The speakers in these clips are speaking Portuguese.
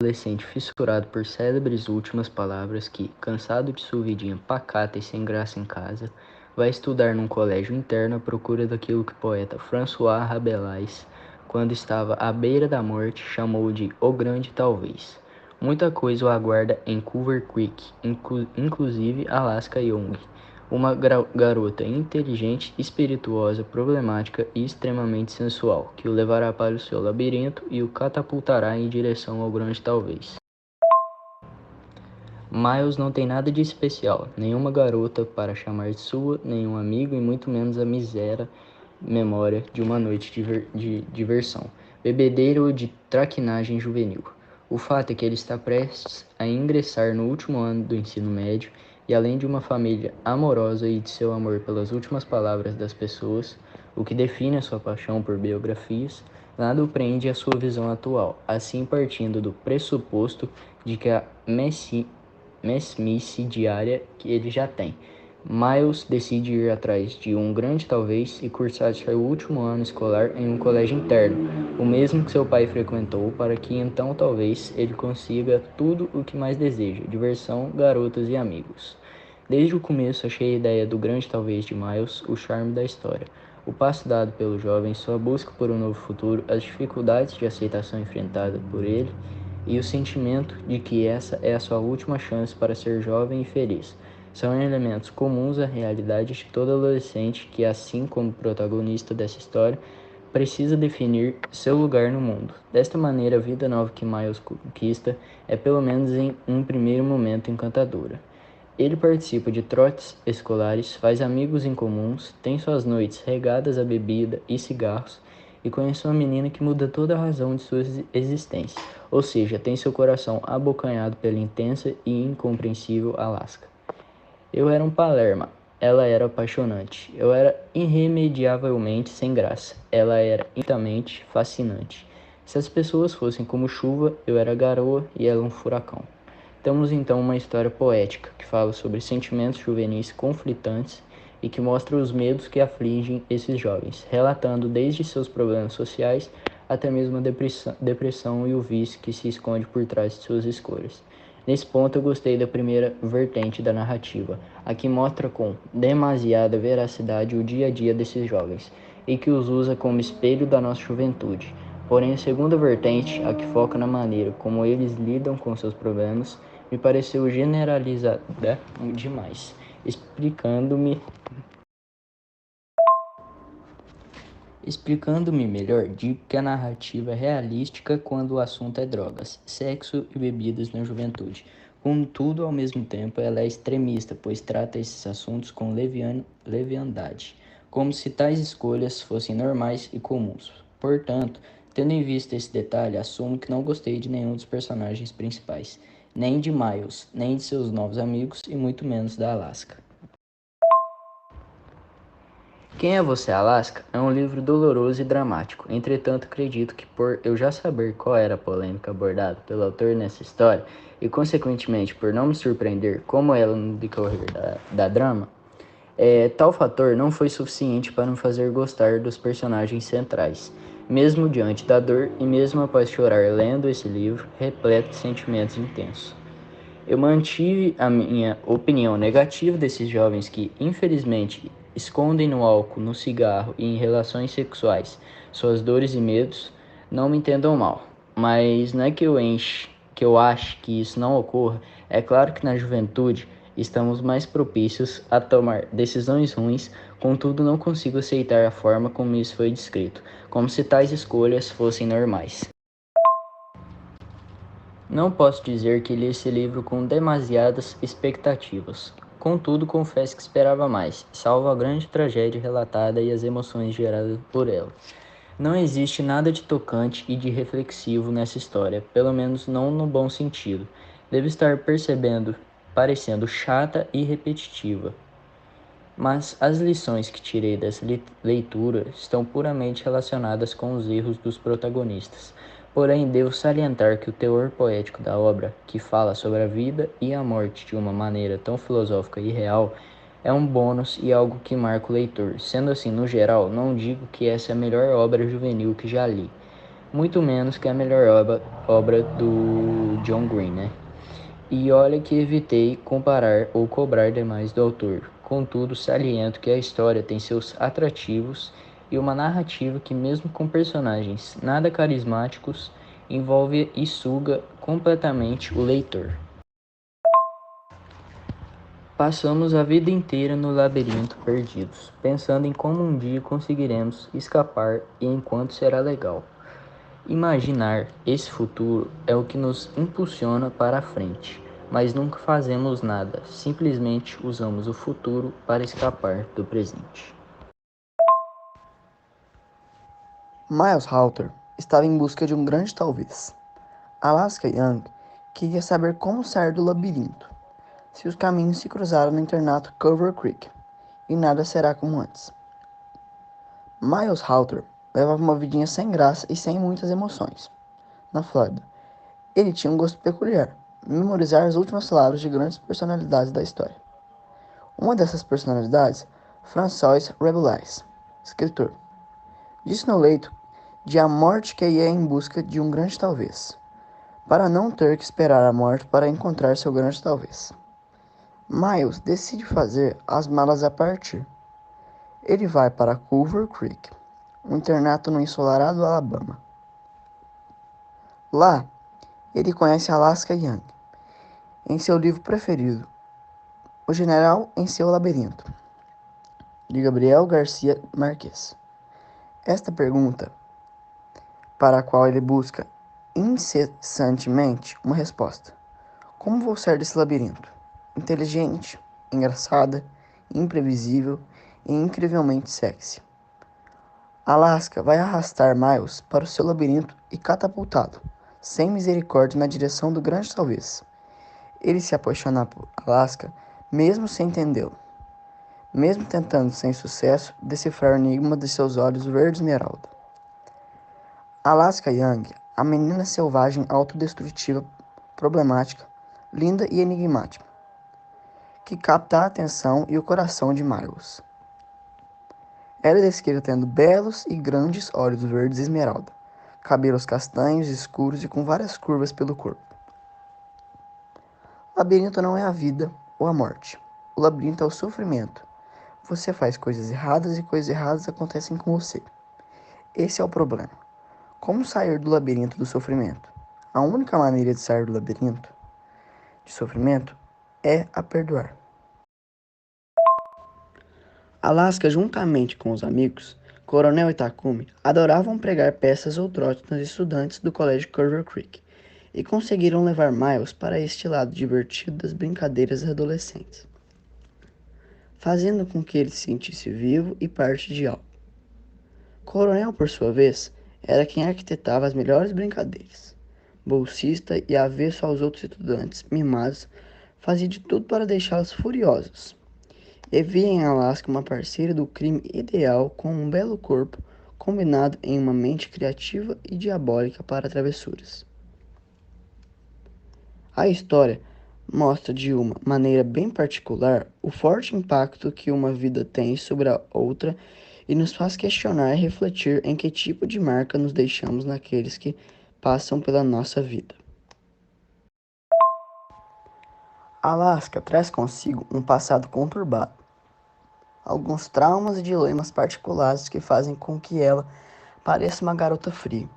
adolescente fissurado por célebres últimas palavras que, cansado de sua vidinha pacata e sem graça em casa, vai estudar num colégio interno à procura daquilo que o poeta François Rabelais, quando estava à beira da morte, chamou de O Grande Talvez. Muita coisa o aguarda em Culver Creek, inclusive Alaska Young, uma garota inteligente, espirituosa, problemática e extremamente sensual, que o levará para o seu labirinto e o catapultará em direção ao grande talvez. Miles não tem nada de especial, nenhuma garota para chamar de sua, nenhum amigo e muito menos a miséria memória de uma noite de diversão, bebedeira ou de traquinagem juvenil. O fato é que ele está prestes a ingressar no último ano do ensino médio e, além de uma família amorosa e de seu amor pelas últimas palavras das pessoas, o que define a sua paixão por biografias, nada o prende à sua visão atual, assim partindo do pressuposto de que a mesmice diária que ele já tem. Miles decide ir atrás de um grande talvez e cursar seu último ano escolar em um colégio interno, o mesmo que seu pai frequentou, para que então talvez ele consiga tudo o que mais deseja: diversão, garotas e amigos. Desde o começo achei a ideia do grande talvez de Miles o charme da história. O passo dado pelo jovem, sua busca por um novo futuro, as dificuldades de aceitação enfrentadas por ele e o sentimento de que essa é a sua última chance para ser jovem e feliz. São elementos comuns à realidade de todo adolescente que, assim como o protagonista dessa história, precisa definir seu lugar no mundo. Desta maneira, a vida nova que Miles conquista é, pelo menos em um primeiro momento, encantadora. Ele participa de trotes escolares, faz amigos em comuns, tem suas noites regadas a bebida e cigarros e conhece uma menina que muda toda a razão de sua existência, ou seja, tem seu coração abocanhado pela intensa e incompreensível Alaska. Eu era um Palerma, ela era apaixonante. Eu era irremediavelmente sem graça, ela era intensamente fascinante. Se as pessoas fossem como chuva, eu era garoa e ela um furacão. Temos então uma história poética que fala sobre sentimentos juvenis conflitantes e que mostra os medos que afligem esses jovens, relatando desde seus problemas sociais até mesmo a depressão e o vício que se esconde por trás de suas escolhas. Nesse ponto eu gostei da primeira vertente da narrativa, a que mostra com demasiada veracidade o dia a dia desses jovens e que os usa como espelho da nossa juventude. Porém, a segunda vertente, a que foca na maneira como eles lidam com seus problemas, me pareceu generalizada demais, explicando-me melhor, digo que a narrativa é realística quando o assunto é drogas, sexo e bebidas na juventude. Contudo, ao mesmo tempo, ela é extremista, pois trata esses assuntos com leviandade, como se tais escolhas fossem normais e comuns. Portanto, tendo em vista esse detalhe, assumo que não gostei de nenhum dos personagens principais, nem de Miles, nem de seus novos amigos e muito menos da Alaska. Quem é Você, Alaska? É um livro doloroso e dramático. Entretanto, acredito que por eu já saber qual era a polêmica abordada pelo autor nessa história, e consequentemente por não me surpreender como ela no decorrer da drama, tal fator não foi suficiente para me fazer gostar dos personagens centrais, mesmo diante da dor e mesmo após chorar lendo esse livro repleto de sentimentos intensos. Eu mantive a minha opinião negativa desses jovens que, infelizmente, escondem no álcool, no cigarro e em relações sexuais suas dores e medos. Não me entendam mal, mas não é que eu ache que isso não ocorra. É claro que na juventude estamos mais propícios a tomar decisões ruins, contudo não consigo aceitar a forma como isso foi descrito, como se tais escolhas fossem normais. Não posso dizer que li esse livro com demasiadas expectativas. Contudo, confesso que esperava mais, salvo a grande tragédia relatada e as emoções geradas por ela. Não existe nada de tocante e de reflexivo nessa história, pelo menos não no bom sentido. Devo estar parecendo chata e repetitiva. Mas as lições que tirei dessa leitura estão puramente relacionadas com os erros dos protagonistas. Porém, devo salientar que o teor poético da obra, que fala sobre a vida e a morte de uma maneira tão filosófica e real, é um bônus e algo que marca o leitor. Sendo assim, no geral, não digo que essa é a melhor obra juvenil que já li, muito menos que a melhor obra do John Green, né? E olha que evitei comparar ou cobrar demais do autor. Contudo, saliento que a história tem seus atrativos e uma narrativa que, mesmo com personagens nada carismáticos, envolve e suga completamente o leitor. Passamos a vida inteira no labirinto perdidos, pensando em como um dia conseguiremos escapar e em quanto será legal. Imaginar esse futuro é o que nos impulsiona para a frente, mas nunca fazemos nada, simplesmente usamos o futuro para escapar do presente. Miles Halter estava em busca de um grande talvez. Alaska Young queria saber como sair do labirinto, se os caminhos se cruzaram no internato Culver Creek, e nada será como antes. Miles Halter levava uma vidinha sem graça e sem muitas emoções. Na Flórida, ele tinha um gosto peculiar, memorizar as últimas palavras de grandes personalidades da história. Uma dessas personalidades, François Rabelais, escritor, disse no leito de a morte que ia em busca de um grande talvez, para não ter que esperar a morte para encontrar seu grande talvez. Miles decide fazer as malas a partir. Ele vai para Culver Creek, um internato no ensolarado Alabama. Lá, ele conhece Alaska Young, em seu livro preferido, O General em seu Labirinto, de Gabriel Garcia Marques. Esta pergunta, para a qual ele busca incessantemente uma resposta. Como vou sair desse labirinto? Inteligente, engraçada, imprevisível e incrivelmente sexy. Alaska vai arrastar Miles para o seu labirinto e catapultá-lo, sem misericórdia, na direção do grande talvez. Ele se apaixona por Alaska, mesmo sem entendê-lo, mesmo tentando sem sucesso decifrar o enigma de seus olhos verde esmeralda. Alaska Young, a menina selvagem autodestrutiva, problemática, linda e enigmática, que capta a atenção e o coração de Miles. Ela é descrita tendo belos e grandes olhos verdes esmeralda, cabelos castanhos escuros e com várias curvas pelo corpo. O labirinto não é a vida ou a morte. O labirinto é o sofrimento. Você faz coisas erradas e coisas erradas acontecem com você. Esse é o problema. Como sair do labirinto do sofrimento? A única maneira de sair do labirinto de sofrimento é a perdoar. Alaska, juntamente com os amigos, Coronel e Takumi, adoravam pregar peças ou trotes nos estudantes do colégio Culver Creek e conseguiram levar Miles para este lado divertido das brincadeiras adolescentes, fazendo com que ele se sentisse vivo e parte de algo. Coronel, por sua vez, era quem arquitetava as melhores brincadeiras. Bolsista e avesso aos outros estudantes mimados, fazia de tudo para deixá-los furiosos. E via em Alaska uma parceira do crime ideal com um belo corpo combinado em uma mente criativa e diabólica para travessuras. A história mostra de uma maneira bem particular o forte impacto que uma vida tem sobre a outra e nos faz questionar e refletir em que tipo de marca nos deixamos naqueles que passam pela nossa vida. Alaska traz consigo um passado conturbado, alguns traumas e dilemas particulares que fazem com que ela pareça uma garota fria,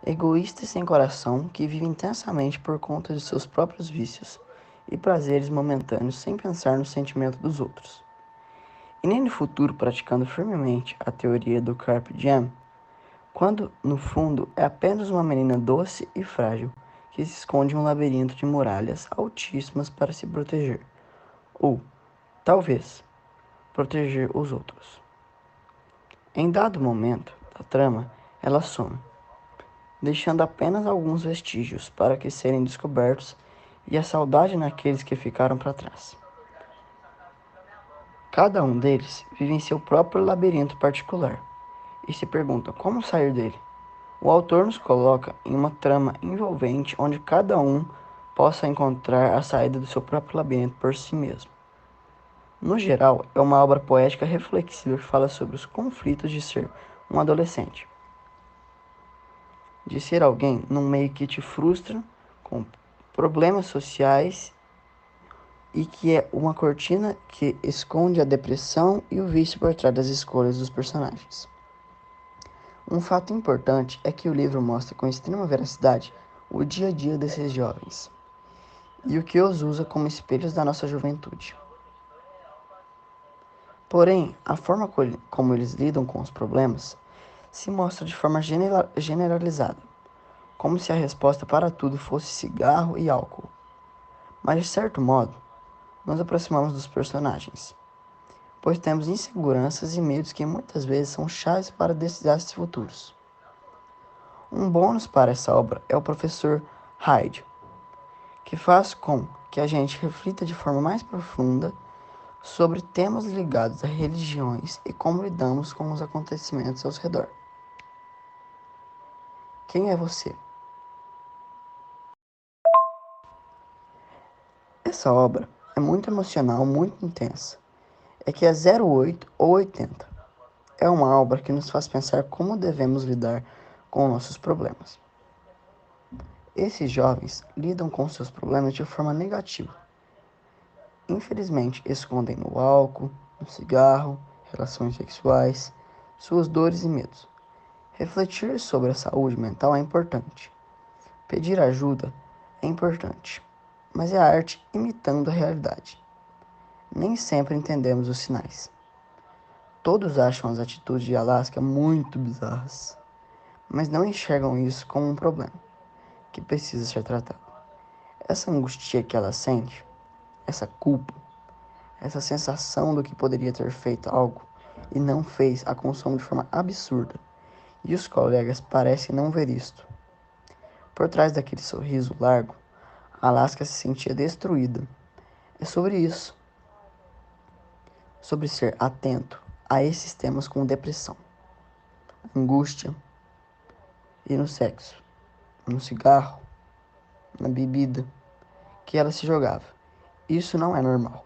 egoísta e sem coração que vive intensamente por conta de seus próprios vícios e prazeres momentâneos sem pensar no sentimento dos outros. E nem no futuro praticando firmemente a teoria do Carpe Diem, quando no fundo é apenas uma menina doce e frágil que se esconde em um labirinto de muralhas altíssimas para se proteger, ou, talvez, proteger os outros. Em dado momento da trama, ela some, deixando apenas alguns vestígios para que serem descobertos e a saudade naqueles que ficaram para trás. Cada um deles vive em seu próprio labirinto particular e se pergunta como sair dele. O autor nos coloca em uma trama envolvente onde cada um possa encontrar a saída do seu próprio labirinto por si mesmo. No geral, é uma obra poética reflexiva que fala sobre os conflitos de ser um adolescente. de ser alguém num meio que te frustra, com problemas sociais e que é uma cortina que esconde a depressão e o vício por trás das escolhas dos personagens. Um fato importante é que o livro mostra com extrema veracidade o dia a dia desses jovens e o que os usa como espelhos da nossa juventude. Porém, a forma como eles lidam com os problemas se mostra de forma generalizada, como se a resposta para tudo fosse cigarro e álcool. Mas, de certo modo, nos aproximamos dos personagens, pois temos inseguranças e medos que muitas vezes são chaves para desastres futuros. Um bônus para essa obra é o professor Hyde, que faz com que a gente reflita de forma mais profunda sobre temas ligados a religiões e como lidamos com os acontecimentos ao redor. Quem é você? Essa obra é muito emocional, muito intensa. É que é 08 ou 80. É uma obra que nos faz pensar como devemos lidar com nossos problemas. Esses jovens lidam com seus problemas de forma negativa. Infelizmente, escondem no álcool, no cigarro, relações sexuais, suas dores e medos. Refletir sobre a saúde mental é importante. Pedir ajuda é importante, mas é a arte imitando a realidade. Nem sempre entendemos os sinais. Todos acham as atitudes de Alaska muito bizarras, mas não enxergam isso como um problema que precisa ser tratado. Essa angústia que ela sente, essa culpa, essa sensação do que poderia ter feito algo e não fez, a consome de forma absurda, e os colegas parecem não ver isto. Por trás daquele sorriso largo, Alaska se sentia destruída. É sobre isso, sobre ser atento a esses temas como depressão, angústia e no sexo, no cigarro, na bebida que ela se jogava. Isso não é normal.